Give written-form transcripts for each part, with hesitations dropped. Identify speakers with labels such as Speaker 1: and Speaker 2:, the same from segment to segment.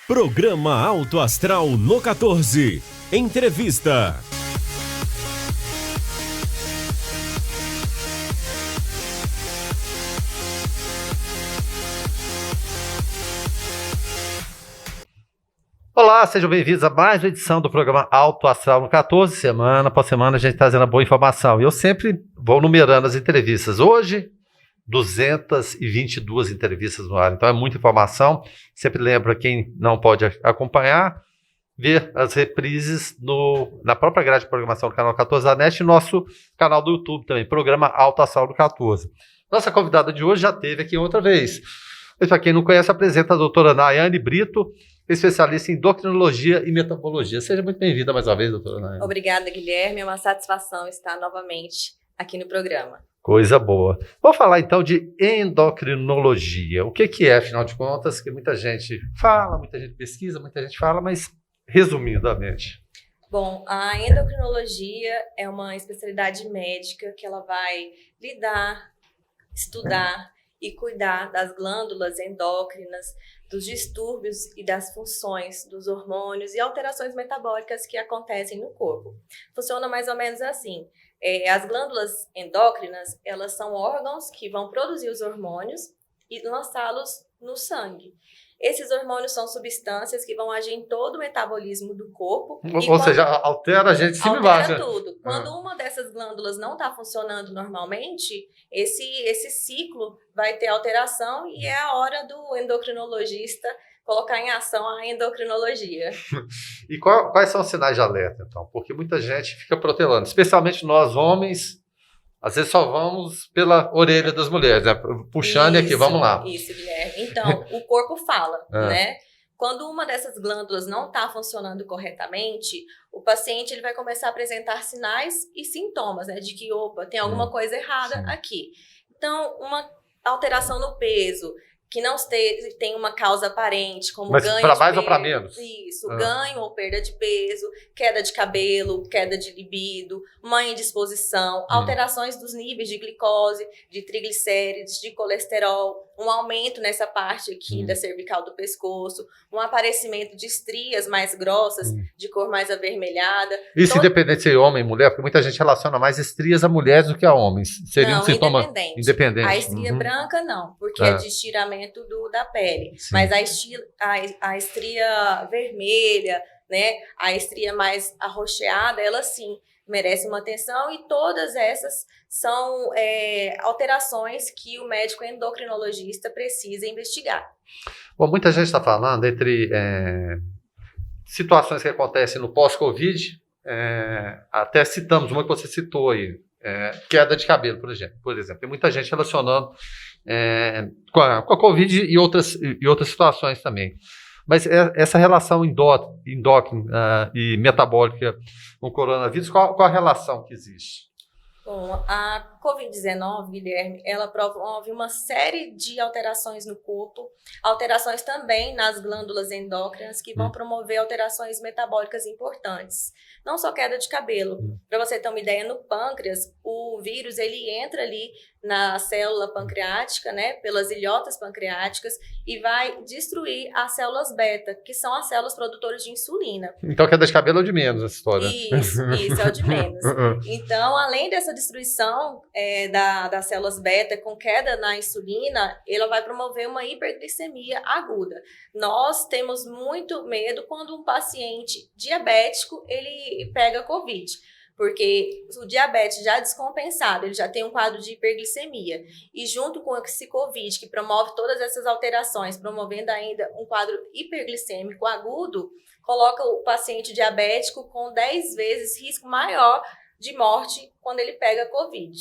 Speaker 1: Programa Alto Astral no 14. Entrevista.
Speaker 2: Olá, sejam bem-vindos a mais uma edição do programa Alto Astral no 14. Semana após semana a gente trazendo a boa informação. E eu sempre vou numerando as entrevistas. Hoje, 222 entrevistas no ar. Então é muita informação. Sempre lembro a quem não pode acompanhar, ver as reprises na própria grade de programação do canal 14 da NET e nosso canal do YouTube também, programa Alto Astral no 14. Nossa convidada de hoje já esteve aqui outra vez. Mas para quem não conhece, apresenta a doutora Nayane Brito, especialista em endocrinologia e metabologia. Seja muito bem-vinda mais uma vez, doutora Nayane.
Speaker 3: Obrigada, Guilherme. É uma satisfação estar novamente aqui no programa.
Speaker 2: Coisa boa. Vou falar então de endocrinologia. O que é, afinal de contas, que muita gente fala, muita gente pesquisa, muita gente fala, mas resumidamente.
Speaker 3: Bom, a endocrinologia é uma especialidade médica que ela vai lidar, estudar e cuidar das glândulas endócrinas, dos distúrbios e das funções dos hormônios e alterações metabólicas que acontecem no corpo. Funciona mais ou menos assim. As glândulas endócrinas, elas são órgãos que vão produzir os hormônios e lançá-los no sangue. Esses hormônios são substâncias que vão agir em todo o metabolismo do corpo.
Speaker 2: Ou seja, altera a gente de cima e embaixo.
Speaker 3: Altera tudo. Quando uma dessas glândulas não está funcionando normalmente, esse ciclo vai ter alteração e é a hora do endocrinologista colocar em ação a endocrinologia.
Speaker 2: E quais são os sinais de alerta, então? Porque muita gente fica protelando, especialmente nós homens, às vezes só vamos pela orelha das mulheres, né? Puxando
Speaker 3: isso,
Speaker 2: aqui, vamos lá.
Speaker 3: Isso, Guilherme. Então, o corpo fala, né? Quando uma dessas glândulas não está funcionando corretamente, o paciente ele vai começar a apresentar sinais e sintomas, né? De que, opa, tem alguma coisa errada aqui. Então, uma alteração no peso, que não tem uma causa aparente, como
Speaker 2: mas
Speaker 3: ganho
Speaker 2: para
Speaker 3: de
Speaker 2: mais
Speaker 3: peso,
Speaker 2: ou para menos?
Speaker 3: Isso, ganho ou perda de peso, queda de cabelo, queda de libido, uma indisposição, alterações dos níveis de glicose, de triglicérides, de colesterol, um aumento nessa parte aqui da cervical do pescoço, um aparecimento de estrias mais grossas, de cor mais avermelhada.
Speaker 2: Isso independente de ser homem ou mulher, porque muita gente relaciona mais estrias a mulheres do que a homens. Seria um sintoma independente.
Speaker 3: A estria branca não, porque é de estiramento da pele. Sim. Mas a estria vermelha, né, a estria mais arroxeada, ela sim merece uma atenção e todas essas são alterações que o médico endocrinologista precisa investigar.
Speaker 2: Bom, muita gente está falando entre situações que acontecem no pós-Covid, até citamos uma que você citou aí, queda de cabelo, por exemplo. Tem muita gente relacionando com a Covid e outras situações também. Mas essa relação endócrina e metabólica com o coronavírus, qual a relação que existe?
Speaker 3: Bom, a Covid-19, Guilherme, ela promove uma série de alterações no corpo, alterações também nas glândulas endócrinas que vão promover alterações metabólicas importantes. Não só queda de cabelo. Para você ter uma ideia, no pâncreas, o vírus ele entra ali na célula pancreática, né, pelas ilhotas pancreáticas e vai destruir as células beta, que são as células produtoras de insulina.
Speaker 2: Então, queda de cabelo é o de menos essa história.
Speaker 3: Isso, é o de menos. Então, além dessa destruição das células beta com queda na insulina, ela vai promover uma hiperglicemia aguda. Nós temos muito medo quando um paciente diabético ele pega Covid, porque o diabetes já descompensado, ele já tem um quadro de hiperglicemia. E junto com esse Covid, que promove todas essas alterações, promovendo ainda um quadro hiperglicêmico agudo, coloca o paciente diabético com 10 vezes risco maior de morte quando ele pega Covid.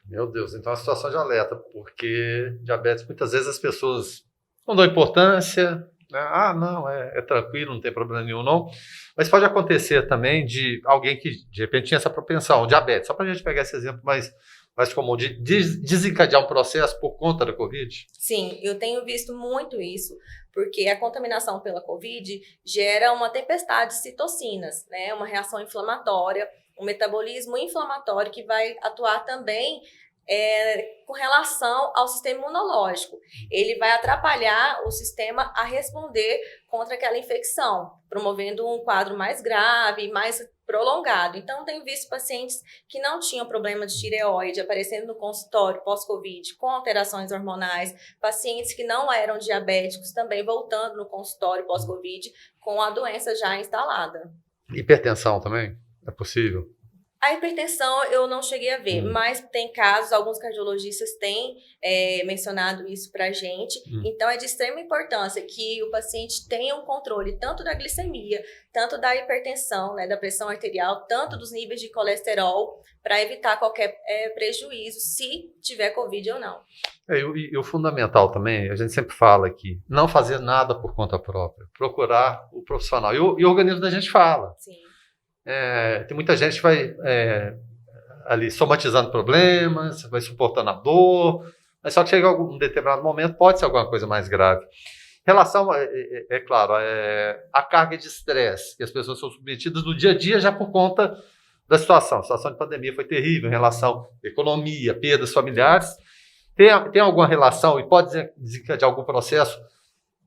Speaker 2: Meu Deus, então é uma situação de alerta, porque diabetes, muitas vezes as pessoas não dão importância, né? Não, é tranquilo, não tem problema nenhum não. Mas pode acontecer também de alguém que de repente tinha essa propensão, diabetes, só para a gente pegar esse exemplo mais comum, de desencadear um processo por conta da Covid?
Speaker 3: Sim, eu tenho visto muito isso, porque a contaminação pela Covid gera uma tempestade de citocinas, né? Uma reação inflamatória, um metabolismo inflamatório que vai atuar também com relação ao sistema imunológico. Ele vai atrapalhar o sistema a responder contra aquela infecção, promovendo um quadro mais grave, mais prolongado. Então, tenho visto pacientes que não tinham problema de tireoide aparecendo no consultório pós-Covid com alterações hormonais, pacientes que não eram diabéticos também voltando no consultório pós-Covid com a doença já instalada.
Speaker 2: Hipertensão também? É possível?
Speaker 3: A hipertensão eu não cheguei a ver, mas tem casos, alguns cardiologistas têm mencionado isso pra gente. Então, é de extrema importância que o paciente tenha um controle tanto da glicemia, tanto da hipertensão, né, da pressão arterial, tanto dos níveis de colesterol, para evitar qualquer prejuízo, se tiver Covid ou não.
Speaker 2: E o fundamental também, a gente sempre fala aqui, não fazer nada por conta própria, procurar o profissional. E o organismo da gente fala.
Speaker 3: Sim.
Speaker 2: Tem muita gente que vai ali somatizando problemas, vai suportando a dor, mas só que chega um determinado momento, pode ser alguma coisa mais grave. Em relação, claro, a carga de estresse que as pessoas são submetidas no dia a dia já por conta da situação. A situação de pandemia foi terrível em relação à economia, perdas familiares. Tem alguma relação e pode dizer de algum processo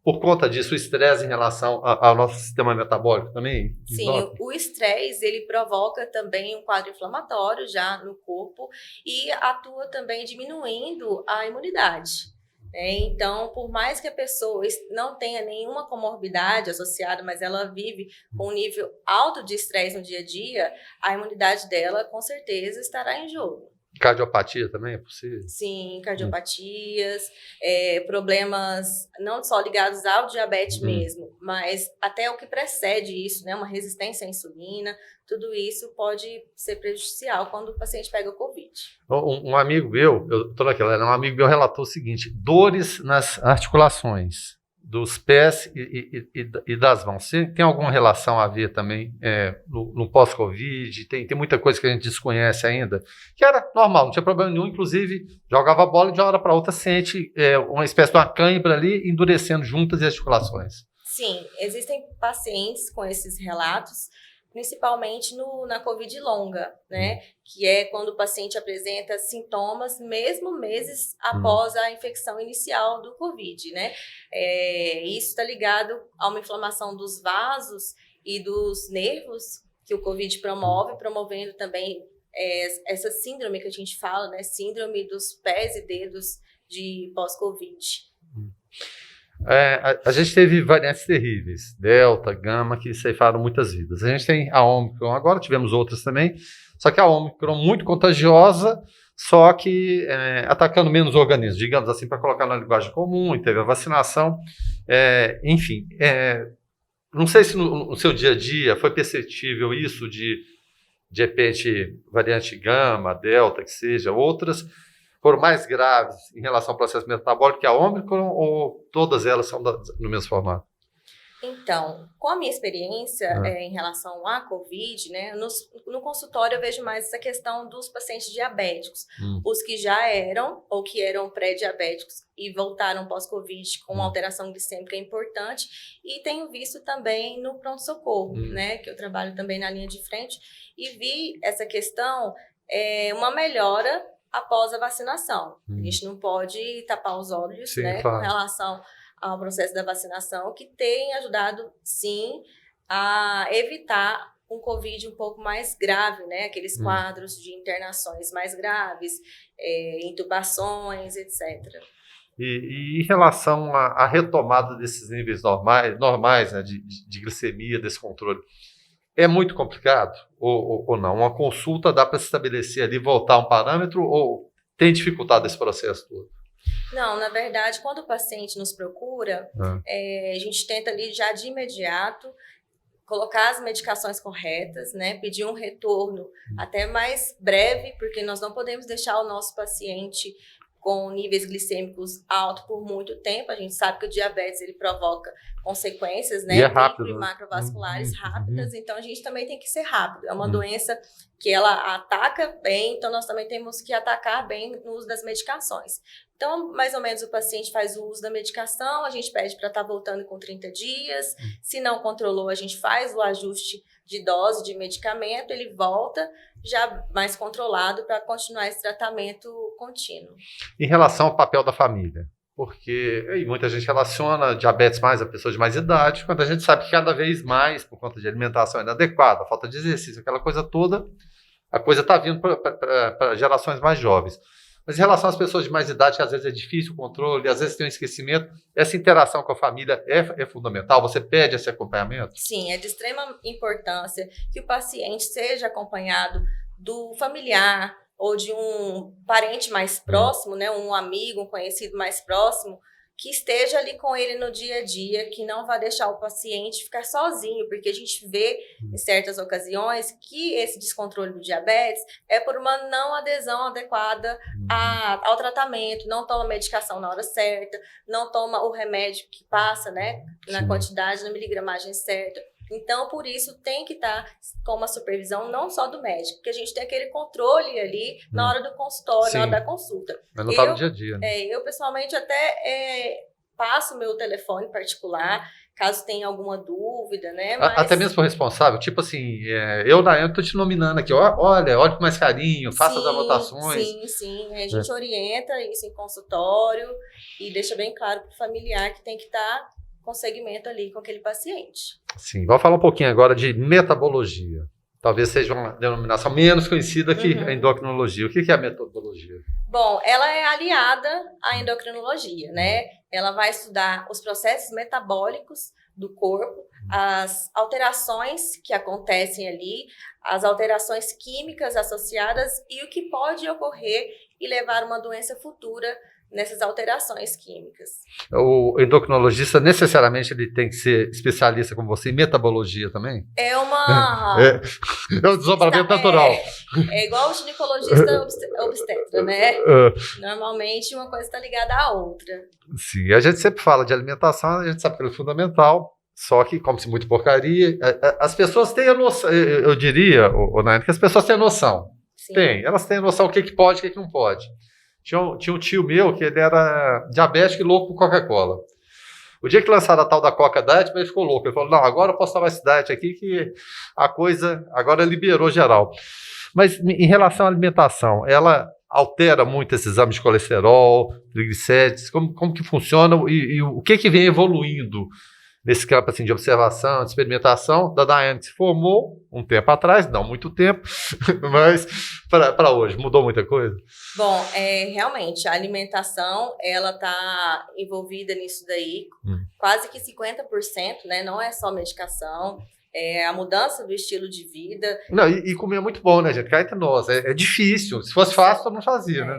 Speaker 2: por conta disso, o estresse em relação ao nosso sistema metabólico também?
Speaker 3: Sim, o estresse, ele provoca também um quadro inflamatório já no corpo e atua também diminuindo a imunidade. Então, por mais que a pessoa não tenha nenhuma comorbidade associada, mas ela vive com um nível alto de estresse no dia a dia, a imunidade dela, com certeza, estará em jogo.
Speaker 2: Cardiopatia também é possível?
Speaker 3: Sim, cardiopatias, problemas não só ligados ao diabetes mesmo, mas até o que precede isso, né? Uma resistência à insulina, tudo isso pode ser prejudicial quando o paciente pega o Covid.
Speaker 2: Um amigo meu, um amigo meu relatou o seguinte: dores nas articulações dos pés e das mãos. Tem alguma relação a ver também no pós-Covid? Tem muita coisa que a gente desconhece ainda, que era normal, não tinha problema nenhum, inclusive jogava a bola e de uma hora para outra sente uma espécie de uma cãibra ali, endurecendo juntas as articulações.
Speaker 3: Sim, existem pacientes com esses relatos, principalmente na Covid longa, né? Que é quando o paciente apresenta sintomas mesmo meses após a infecção inicial do Covid, né? Isso está ligado a uma inflamação dos vasos e dos nervos que o Covid promovendo também essa síndrome que a gente fala, né? Síndrome dos pés e dedos de pós-Covid.
Speaker 2: A gente teve variantes terríveis, Delta, Gama, que ceifaram muitas vidas. A gente tem a Ômicron, agora tivemos outras também, só que a Ômicron muito contagiosa, só que atacando menos organismos, digamos assim, para colocar na linguagem comum, e teve a vacinação, enfim. Não sei se no seu dia a dia foi perceptível isso de repente, variante Gama, Delta, que seja, outras, foram mais graves em relação ao processo metabólico que a Ômicron, ou todas elas são no mesmo formato?
Speaker 3: Então, com a minha experiência em relação à Covid, né, no consultório eu vejo mais essa questão dos pacientes diabéticos, os que já eram ou que eram pré-diabéticos e voltaram pós-Covid com uma alteração glicêmica importante, e tenho visto também no pronto-socorro, né, que eu trabalho também na linha de frente, e vi essa questão, uma melhora após a vacinação. A gente não pode tapar os olhos,
Speaker 2: sim,
Speaker 3: né,
Speaker 2: claro,
Speaker 3: com relação ao processo da vacinação, que tem ajudado, sim, a evitar um Covid um pouco mais grave, né, aqueles quadros de internações mais graves, intubações, etc.
Speaker 2: E em relação à retomada desses níveis normais, né, de glicemia, desse controle, é muito complicado ou não? Uma consulta dá para se estabelecer ali, voltar um parâmetro, ou tem dificultado esse processo todo?
Speaker 3: Não, na verdade, quando o paciente nos procura, a gente tenta ali já de imediato colocar as medicações corretas, né? Pedir um retorno até mais breve, porque nós não podemos deixar o nosso paciente com níveis glicêmicos altos por muito tempo. A gente sabe que o diabetes ele provoca consequências, né, micro e macrovasculares rápidas, então a gente também tem que ser rápido. É uma doença que ela ataca bem, então nós também temos que atacar bem no uso das medicações. Então, mais ou menos, o paciente faz o uso da medicação, a gente pede para estar voltando com 30 dias. Se não controlou, a gente faz o ajuste de dose de medicamento, ele volta já mais controlado para continuar esse tratamento contínuo.
Speaker 2: Em relação ao papel da família, porque muita gente relaciona diabetes mais a pessoas de mais idade, quando a gente sabe que cada vez mais, por conta de alimentação inadequada, falta de exercício, aquela coisa toda, a coisa está vindo para gerações mais jovens. Mas em relação às pessoas de mais idade, que às vezes é difícil o controle, às vezes tem um esquecimento, essa interação com a família é fundamental? Você pede esse acompanhamento?
Speaker 3: Sim, é de extrema importância que o paciente seja acompanhado do familiar ou de um parente mais próximo, né, um amigo, um conhecido mais próximo, que esteja ali com ele no dia a dia, que não vai deixar o paciente ficar sozinho, porque a gente vê em certas ocasiões que esse descontrole do diabetes é por uma não adesão adequada ao tratamento, não toma medicação na hora certa, não toma o remédio que passa, né, na quantidade, na miligramagem certa. Então, por isso, tem que estar com uma supervisão não só do médico, porque a gente tem aquele controle ali na hora do consultório, na hora da consulta.
Speaker 2: Mas não está no dia a dia, né?
Speaker 3: Eu, pessoalmente, até passo o meu telefone particular, caso tenha alguma dúvida, né? Mas...
Speaker 2: Até mesmo para o responsável, tipo assim, eu, Daiane, estou te nominando aqui, olha com mais carinho, faça as anotações.
Speaker 3: Sim, a gente orienta isso em consultório e deixa bem claro para o familiar que tem que estar com segmento ali com aquele paciente.
Speaker 2: Sim, vamos falar um pouquinho agora de metabologia. Talvez seja uma denominação menos conhecida que a endocrinologia. O que é a metabologia?
Speaker 3: Bom, ela é aliada à endocrinologia, né? Ela vai estudar os processos metabólicos do corpo, as alterações que acontecem ali, as alterações químicas associadas e o que pode ocorrer e levar a uma doença futura nessas alterações químicas.
Speaker 2: O endocrinologista necessariamente ele tem que ser especialista como você em metabologia também?
Speaker 3: É uma...
Speaker 2: É um desdobramento natural.
Speaker 3: É igual o ginecologista obstetra, né? Normalmente uma coisa está ligada à outra.
Speaker 2: Sim, a gente sempre fala de alimentação, a gente sabe que ela é fundamental, só que come-se muito porcaria. As pessoas têm a noção, eu diria, Nayane, que as pessoas têm a noção.
Speaker 3: Sim.
Speaker 2: Elas têm a noção o que pode e o que não pode. Tinha um tio meu que ele era diabético e louco por Coca-Cola. O dia que lançaram a tal da Coca Diet, ele ficou louco. Ele falou, não, agora eu posso tomar esse diet aqui que a coisa agora liberou geral. Mas em relação à alimentação, ela altera muito esses exames de colesterol, triglicérides, como que funciona e o que vem evoluindo nesse campo assim, de observação, de experimentação, da Daiane que se formou um tempo atrás, não muito tempo, mas para hoje, mudou muita coisa?
Speaker 3: Bom, realmente, a alimentação, ela está envolvida nisso daí, quase que 50%, né? Não é só medicação, a mudança do estilo de vida.
Speaker 2: Não, e comer é muito bom, né, gente? Cá entre nós, é difícil. Se fosse fácil, eu não fazia, né?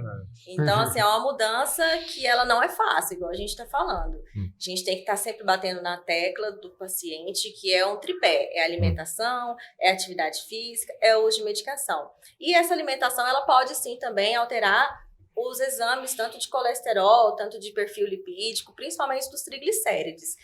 Speaker 3: Então, assim, é uma mudança que ela não é fácil, igual a gente está falando. A gente tem que estar sempre batendo na tecla do paciente, que é um tripé. É alimentação, é atividade física, é uso de medicação. E essa alimentação, ela pode, sim, também alterar os exames, tanto de colesterol, tanto de perfil lipídico, principalmente dos triglicérides.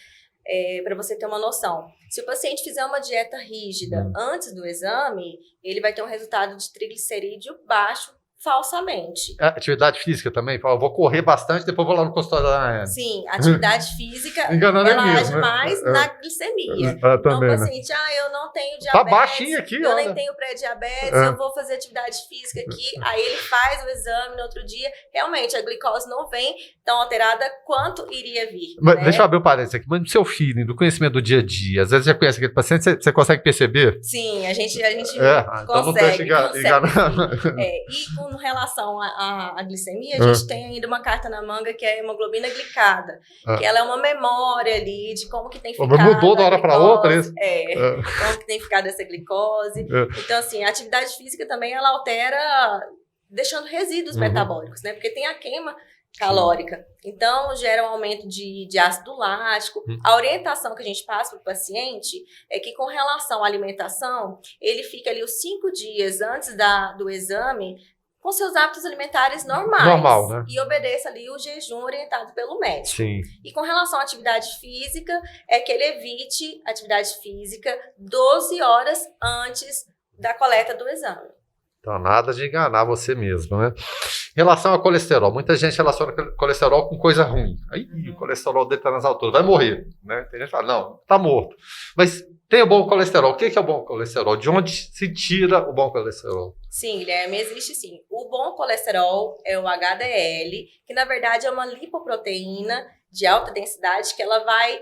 Speaker 3: Para você ter uma noção. Se o paciente fizer uma dieta rígida antes do exame, ele vai ter um resultado de triglicerídeo baixo falsamente.
Speaker 2: Atividade física também? Eu vou correr bastante, depois vou lá no consultório da Daiane.
Speaker 3: Sim, atividade física,
Speaker 2: ela
Speaker 3: age mais na glicemia.
Speaker 2: Então
Speaker 3: o paciente, eu não tenho diabetes,
Speaker 2: tá baixinho aqui,
Speaker 3: eu nem tenho pré-diabetes, eu vou fazer atividade física aqui, aí ele faz o exame no outro dia, realmente a glicose não vem tão alterada quanto iria vir.
Speaker 2: Mas,
Speaker 3: né?
Speaker 2: deixa eu abrir um parênteses aqui, mas no seu feeling, do conhecimento do dia a dia, às vezes já conhece aquele paciente, você consegue perceber?
Speaker 3: Sim, a gente
Speaker 2: então não
Speaker 3: consegue.
Speaker 2: E
Speaker 3: com relação à glicemia, a gente tem ainda uma carta na manga que é a hemoglobina glicada, que ela é uma memória ali de como que tem ficado.
Speaker 2: Mudou da hora para outra, isso?
Speaker 3: Como que tem ficado essa glicose. Então, assim, a atividade física também ela altera, deixando resíduos metabólicos, né? Porque tem a queima calórica. Então, gera um aumento de ácido lático. A orientação que a gente passa para o paciente é que, com relação à alimentação, ele fica ali os 5 dias antes do exame com seus hábitos alimentares normais.
Speaker 2: Normal, né?
Speaker 3: E obedeça ali o jejum orientado pelo médico.
Speaker 2: Sim.
Speaker 3: E com relação à atividade física, é que ele evite atividade física 12 horas antes da coleta do exame.
Speaker 2: Então, nada de enganar você mesmo, né? Em relação ao colesterol, muita gente relaciona colesterol com coisa ruim. Aí o colesterol dele está nas alturas, vai morrer, né? Tem gente que fala, não, está morto. Mas tem o bom colesterol. O que é o bom colesterol? De onde se tira o bom colesterol?
Speaker 3: Sim, Guilherme, existe sim. O bom colesterol é o HDL, que na verdade é uma lipoproteína de alta densidade que ela vai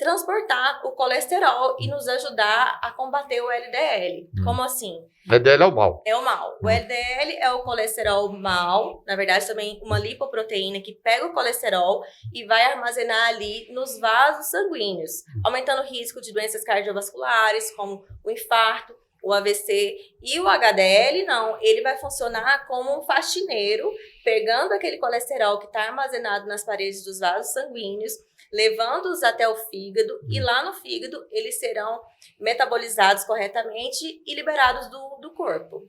Speaker 3: transportar o colesterol e nos ajudar a combater o LDL. Como assim?
Speaker 2: O LDL é o mal.
Speaker 3: É o mal. O LDL é o colesterol mal, na verdade também uma lipoproteína que pega o colesterol e vai armazenar ali nos vasos sanguíneos, aumentando o risco de doenças cardiovasculares, como o infarto, o AVC. E o HDL não, ele vai funcionar como um faxineiro, pegando aquele colesterol que está armazenado nas paredes dos vasos sanguíneos, levando-os até o fígado, e lá no fígado eles serão metabolizados corretamente e liberados do corpo.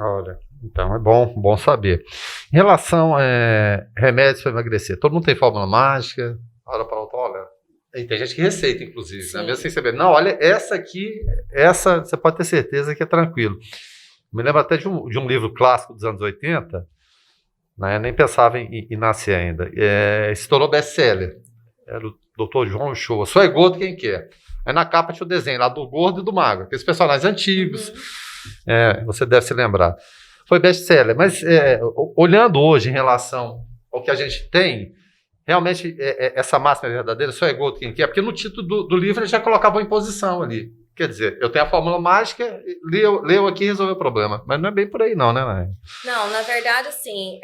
Speaker 2: Olha, então é bom saber. Em relação a remédios para emagrecer, todo mundo tem fórmula mágica, hora para outra, olha, e tem gente que receita, inclusive, né? Mesmo sem saber, não, olha, essa aqui, essa você pode ter certeza que é tranquilo. Me lembro até de um livro clássico dos anos 80, né? Nem pensava em nascer ainda, se tornou best-seller. Era o Dr. João Uchoa, só é gordo quem quer. Aí na capa tinha o desenho lá do gordo e do magro, aqueles personagens antigos, você deve se lembrar. Foi best-seller, mas olhando hoje em relação ao que a gente tem, realmente essa máxima é verdadeira, só é gordo quem quer, porque no título do livro ele já colocava uma imposição ali. Quer dizer, eu tenho a fórmula mágica, leu aqui e resolveu o problema. Mas não é bem por aí não, né, Nay?
Speaker 3: Não, na verdade, assim,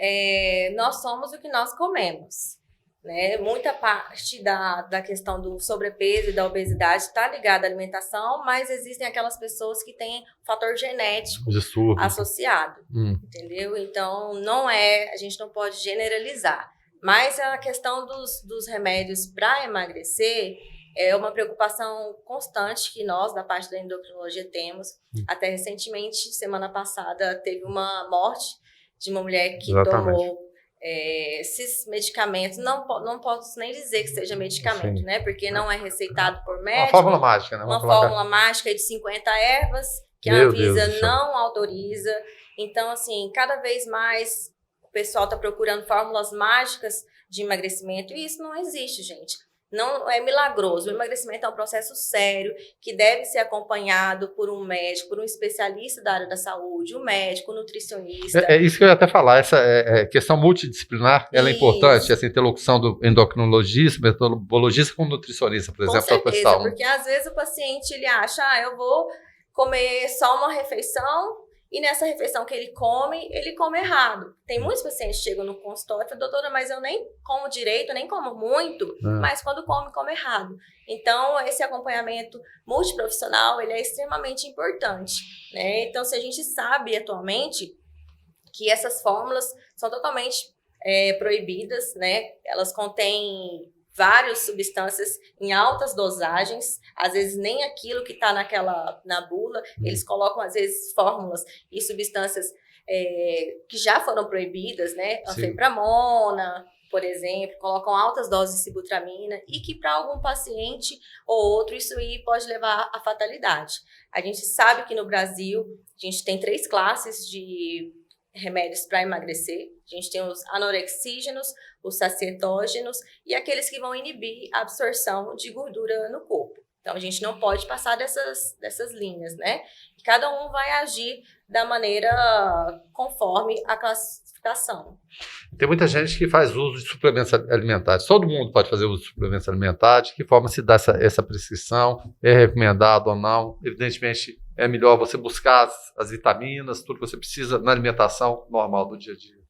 Speaker 3: nós somos o que nós comemos. Né? Muita parte da questão do sobrepeso e da obesidade está ligada à alimentação, mas existem aquelas pessoas que têm fator genético associado, entendeu? Então, a gente não pode generalizar. Mas a questão dos remédios para emagrecer é uma preocupação constante que nós, da parte da endocrinologia, temos. Até recentemente, semana passada, teve uma morte de uma mulher que tomou esses medicamentos, não posso nem dizer que seja medicamento, né? Porque não é receitado por médico.
Speaker 2: Uma fórmula mágica, né?
Speaker 3: Uma fórmula mágica de 50 ervas que a Anvisa não autoriza. Então, assim, cada vez mais o pessoal está procurando fórmulas mágicas de emagrecimento e isso não existe, gente. Não é milagroso. O emagrecimento é um processo sério que deve ser acompanhado por um médico, por um especialista da área da saúde, um médico, um nutricionista.
Speaker 2: É isso que eu ia até falar, essa questão multidisciplinar, ela é importante, essa interlocução do endocrinologista, metabologista com o nutricionista, por exemplo,
Speaker 3: com certeza, porque às vezes o paciente ele acha, eu vou comer só uma refeição, e nessa refeição que ele come errado. Tem muitos pacientes que chegam no consultório e falam, doutora, mas eu nem como direito, nem como muito, mas quando come errado. Então, esse acompanhamento multiprofissional, ele é extremamente importante, né? Então, se a gente sabe atualmente que essas fórmulas são totalmente proibidas, né? Elas contêm várias substâncias em altas dosagens, às vezes nem aquilo que está na bula, eles colocam às vezes fórmulas e substâncias que já foram proibidas, né? Anfepramona, por exemplo, colocam altas doses de sibutramina e que para algum paciente ou outro isso aí pode levar à fatalidade. A gente sabe que no Brasil a gente tem 3 classes de remédios para emagrecer. A gente tem os anorexígenos, os sacietógenos e aqueles que vão inibir a absorção de gordura no corpo. Então, a gente não pode passar dessas linhas, né? E cada um vai agir da maneira conforme a classificação.
Speaker 2: Tem muita gente que faz uso de suplementos alimentares. Todo mundo pode fazer uso de suplementos alimentares. De que forma se dá essa prescrição? É recomendado ou não? Evidentemente, é melhor você buscar as vitaminas, tudo que você precisa na alimentação normal do dia a dia.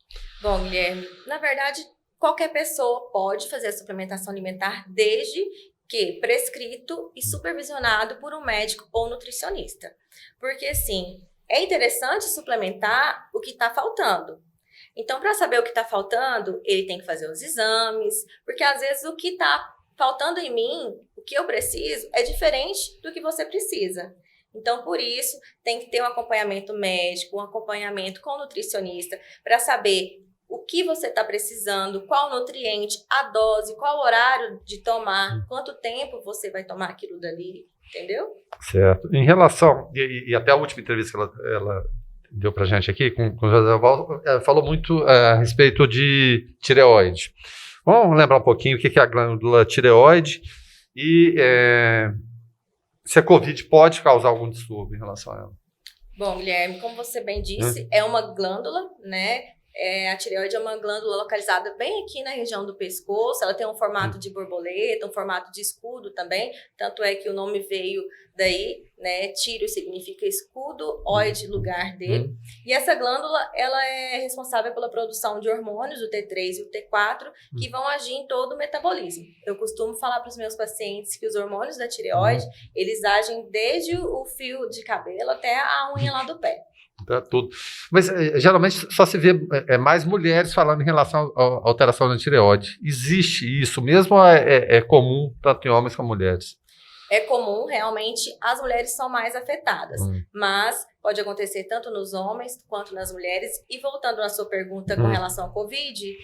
Speaker 3: Bom, Guilherme, na verdade, qualquer pessoa pode fazer a suplementação alimentar desde que prescrito e supervisionado por um médico ou nutricionista. Porque, assim, é interessante suplementar o que está faltando. Então, para saber o que está faltando, ele tem que fazer os exames, porque às vezes o que está faltando em mim, o que eu preciso, é diferente do que você precisa. Então, por isso, tem que ter um acompanhamento médico, um acompanhamento com o nutricionista, para saber o que você está precisando, qual nutriente, a dose, qual horário de tomar, quanto tempo você vai tomar aquilo dali, entendeu?
Speaker 2: Certo. Em relação, e até a última entrevista que ela deu pra gente aqui, com o José Valdo, falou muito a respeito de tireoide. Vamos lembrar um pouquinho o que é a glândula tireoide e se a Covid pode causar algum distúrbio em relação a ela.
Speaker 3: Bom, Guilherme, como você bem disse, é uma glândula, né? A tireoide é uma glândula localizada bem aqui na região do pescoço. Ela tem um formato de borboleta, um formato de escudo também. Tanto é que o nome veio daí, né? Tiro significa escudo, oide, lugar de. E essa glândula, ela é responsável pela produção de hormônios, o T3 e o T4, que vão agir em todo o metabolismo. Eu costumo falar para os meus pacientes que os hormônios da tireoide, eles agem desde o fio de cabelo até a unha lá do pé.
Speaker 2: Tá tudo. Mas geralmente só se vê mais mulheres falando em relação à alteração da tireoide. Existe isso mesmo ou é comum tanto em homens como mulheres?
Speaker 3: É comum, realmente, as mulheres são mais afetadas, mas pode acontecer tanto nos homens quanto nas mulheres. E voltando na sua pergunta com relação à Covid,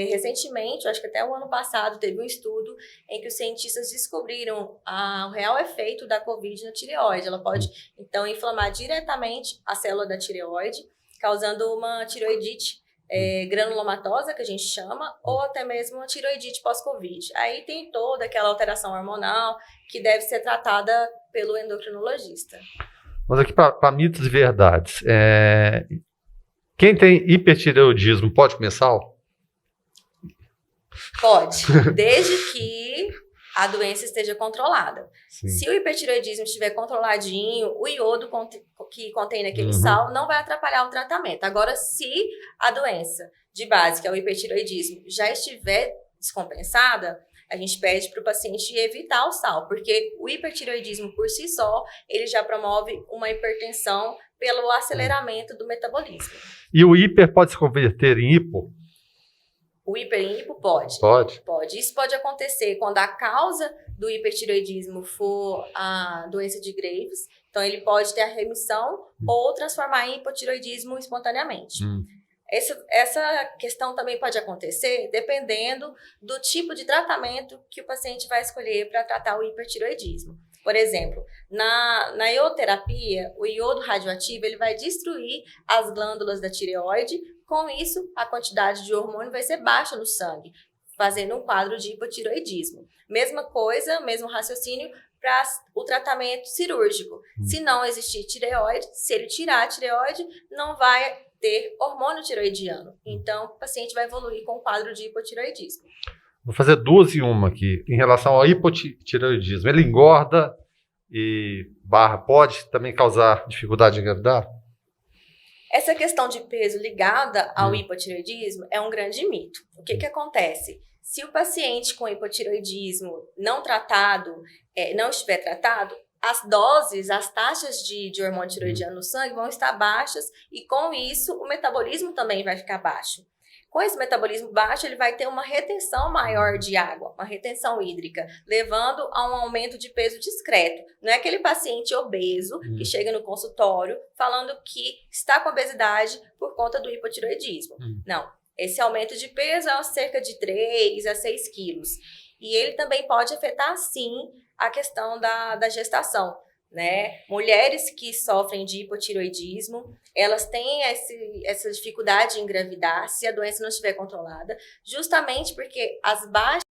Speaker 3: recentemente, acho que até o ano passado, teve um estudo em que os cientistas descobriram o real efeito da Covid na tireoide. Ela pode, então, inflamar diretamente a célula da tireoide, causando uma tireoidite granulomatosa, que a gente chama, ou até mesmo uma tireoidite pós-Covid. Aí tem toda aquela alteração hormonal que deve ser tratada pelo endocrinologista.
Speaker 2: Mas aqui para mitos e verdades, quem tem hipertireoidismo pode comer sal?
Speaker 3: Pode, desde que a doença esteja controlada. Sim. Se o hipertireoidismo estiver controladinho, o iodo que contém naquele sal não vai atrapalhar o tratamento. Agora, se a doença de base, que é o hipertireoidismo, já estiver descompensada, a gente pede para o paciente evitar o sal, porque o hipertireoidismo por si só, ele já promove uma hipertensão pelo aceleramento do metabolismo.
Speaker 2: E o hiper pode se converter em hipo?
Speaker 3: O hiper em hipo pode.
Speaker 2: Pode?
Speaker 3: Pode. Isso pode acontecer quando a causa do hipertireoidismo for a doença de Graves. Então, ele pode ter a remissão ou transformar em hipotireoidismo espontaneamente. Essa questão também pode acontecer dependendo do tipo de tratamento que o paciente vai escolher para tratar o hipertireoidismo. Por exemplo, na iodoterapia, o iodo radioativo ele vai destruir as glândulas da tireoide. Com isso, a quantidade de hormônio vai ser baixa no sangue, fazendo um quadro de hipotireoidismo. Mesma coisa, mesmo raciocínio para o tratamento cirúrgico. Se não existir tireoide, se ele tirar a tireoide, não vai ter hormônio tireoidiano. Então, o paciente vai evoluir com o quadro de hipotireoidismo.
Speaker 2: Vou fazer duas em uma aqui. Em relação ao hipotireoidismo, ele engorda e pode também causar dificuldade de engravidar?
Speaker 3: Essa questão de peso ligada ao hipotireoidismo é um grande mito. O que acontece? Se o paciente com hipotireoidismo não tratado, não estiver tratado, as doses, as taxas de hormônio tireoidiano no sangue vão estar baixas e com isso o metabolismo também vai ficar baixo. Com esse metabolismo baixo, ele vai ter uma retenção maior de água, uma retenção hídrica, levando a um aumento de peso discreto. Não é aquele paciente obeso que chega no consultório falando que está com obesidade por conta do hipotireoidismo. Não, esse aumento de peso é cerca de 3 a 6 quilos. E ele também pode afetar, sim, a questão da gestação. Né? Mulheres que sofrem de hipotireoidismo, elas têm essa dificuldade em engravidar se a doença não estiver controlada, justamente porque as baixas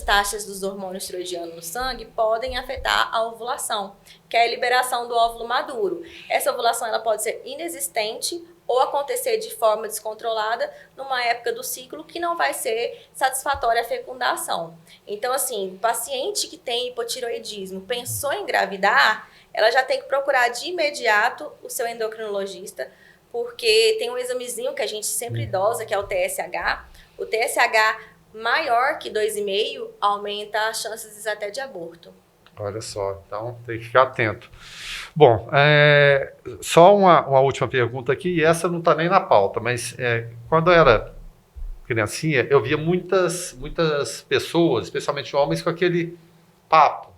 Speaker 3: taxas dos hormônios tireoidianos no sangue podem afetar a ovulação, que é a liberação do óvulo maduro. Essa ovulação ela pode ser inexistente ou acontecer de forma descontrolada numa época do ciclo que não vai ser satisfatória a fecundação. Então, assim, o paciente que tem hipotireoidismo pensou em engravidar, ela já tem que procurar de imediato o seu endocrinologista, porque tem um examezinho que a gente sempre dosa, que é o TSH. O TSH maior que 2,5 aumenta as chances até de aborto.
Speaker 2: Olha só, então tem que ficar atento. Bom, só uma última pergunta aqui, e essa não está nem na pauta, mas quando eu era criancinha, eu via muitas pessoas, especialmente homens, com aquele papo,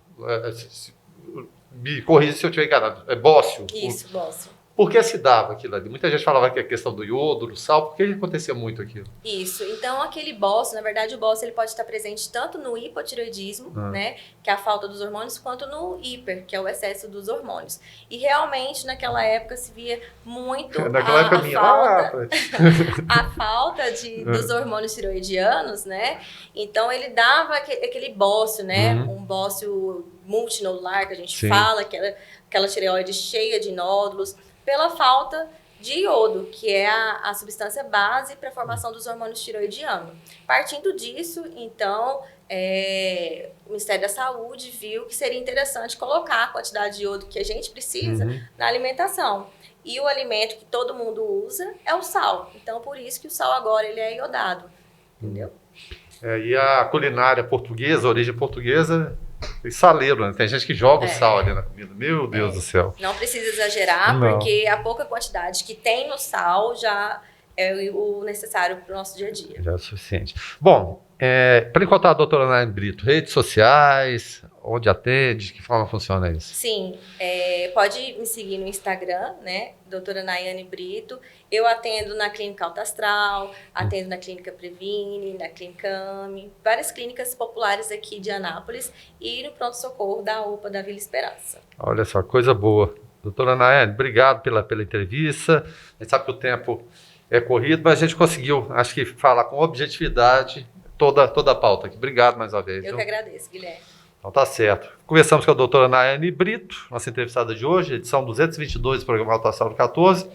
Speaker 2: me corrija se eu estiver enganado, bócio.
Speaker 3: Isso, bócio.
Speaker 2: Por que se dava aquilo ali? Muita gente falava que a questão do iodo, do sal, por que acontecia muito aquilo?
Speaker 3: Isso. Então, aquele bócio, na verdade, o bócio ele pode estar presente tanto no hipotireoidismo, né, que é a falta dos hormônios, quanto no hiper, que é o excesso dos hormônios. E realmente, naquela época, se via muito a falta dos hormônios tireoidianos, né? Então, ele dava aquele bócio, né? Um bócio multinodular, que a gente fala, que era aquela tireoide cheia de nódulos, pela falta de iodo, que é a substância base para a formação dos hormônios tireoidianos. Partindo disso, então, o Ministério da Saúde viu que seria interessante colocar a quantidade de iodo que a gente precisa na alimentação. E o alimento que todo mundo usa é o sal. Então, por isso que o sal agora ele é iodado. Entendeu?
Speaker 2: E a culinária portuguesa, a origem portuguesa, é saleiro, né? Tem gente que joga o sal ali na comida. Meu Deus do céu.
Speaker 3: Não precisa exagerar, porque a pouca quantidade que tem no sal já é o necessário para o nosso dia a dia.
Speaker 2: Já é o suficiente. Bom, para encontrar a doutora Nayane Brito, redes sociais, onde atende, de que forma funciona isso?
Speaker 3: Sim, pode me seguir no Instagram, né, doutora Nayane Brito. Eu atendo na Clínica Alto Astral, atendo na Clínica Previne, na Clínica AME, várias clínicas populares aqui de Anápolis e no pronto-socorro da UPA da Vila Esperança.
Speaker 2: Olha só, coisa boa. Doutora Nayane, obrigado pela entrevista. A gente sabe que o tempo é corrido, mas a gente conseguiu, acho que, falar com objetividade toda a pauta aqui. Obrigado mais uma vez.
Speaker 3: Eu que agradeço, Guilherme.
Speaker 2: Então tá certo. Conversamos com a doutora Nayane Brito, nossa entrevistada de hoje, edição 222 do programa Alto Astral 14.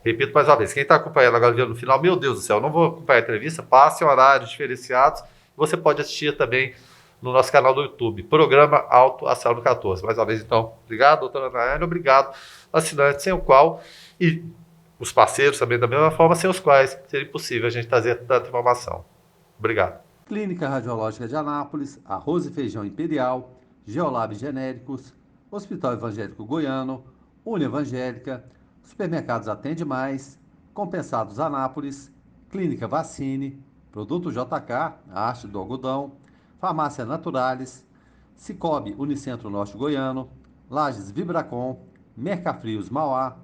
Speaker 2: Repito mais uma vez, quem está acompanhando agora vendo no final, meu Deus do céu, não vou acompanhar a entrevista, passe em horários diferenciados. Você pode assistir também no nosso canal do YouTube, programa Alto Astral 14. Mais uma vez, então, obrigado, doutora Nayane, obrigado, assinante, sem o qual, e os parceiros também da mesma forma, sem os quais seria impossível a gente trazer tanta informação. Obrigado.
Speaker 4: Clínica Radiológica de Anápolis, Arroz e Feijão Imperial, Geolab Genéricos, Hospital Evangélico Goiano, Uni Evangélica, Supermercados Atende Mais, Compensados Anápolis, Clínica Vacine, Produto JK, a Arte do Algodão, Farmácia Naturalis, Cicobi Unicentro Norte Goiano, Lages Vibracom, Mercafrios Mauá,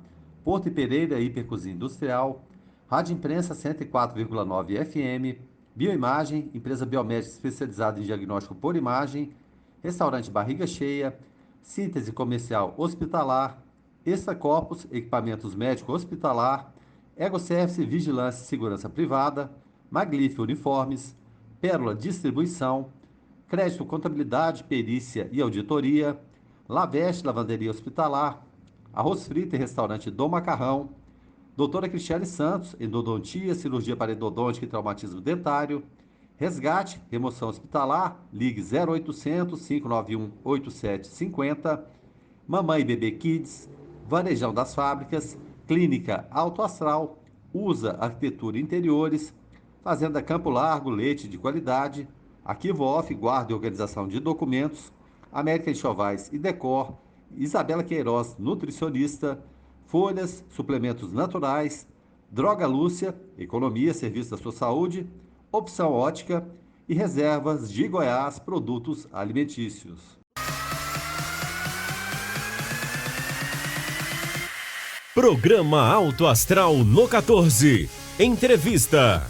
Speaker 4: Porto e Pereira Hipercozinha Industrial, Rádio Imprensa 104,9 FM, Bioimagem, empresa biomédica especializada em diagnóstico por imagem, Restaurante Barriga Cheia, Síntese Comercial Hospitalar, Extra Corpus, Equipamentos Médicos Hospitalar, Egoservice Vigilância e Segurança Privada, Maglif Uniformes, Pérola Distribuição, Crédito Contabilidade, Perícia e Auditoria, Laveste Lavanderia Hospitalar, Arroz Frito e Restaurante Dom Macarrão, Doutora Cristiane Santos, Endodontia, Cirurgia para Endodôntica e Traumatismo Dentário, Resgate, Remoção Hospitalar, ligue 0800 591 8750, Mamãe e Bebê Kids, Varejão das Fábricas, Clínica Alto Astral, USA Arquitetura e Interiores, Fazenda Campo Largo, leite de qualidade, Arquivo Off, guarda e organização de documentos, América Enxovais e Decor, Isabela Queiroz, nutricionista, Folhas, suplementos naturais, Droga Lúcia, economia, serviço da sua saúde, Opção Ótica e Reservas de Goiás, produtos alimentícios.
Speaker 1: Programa Alto Astral no 14. Entrevista.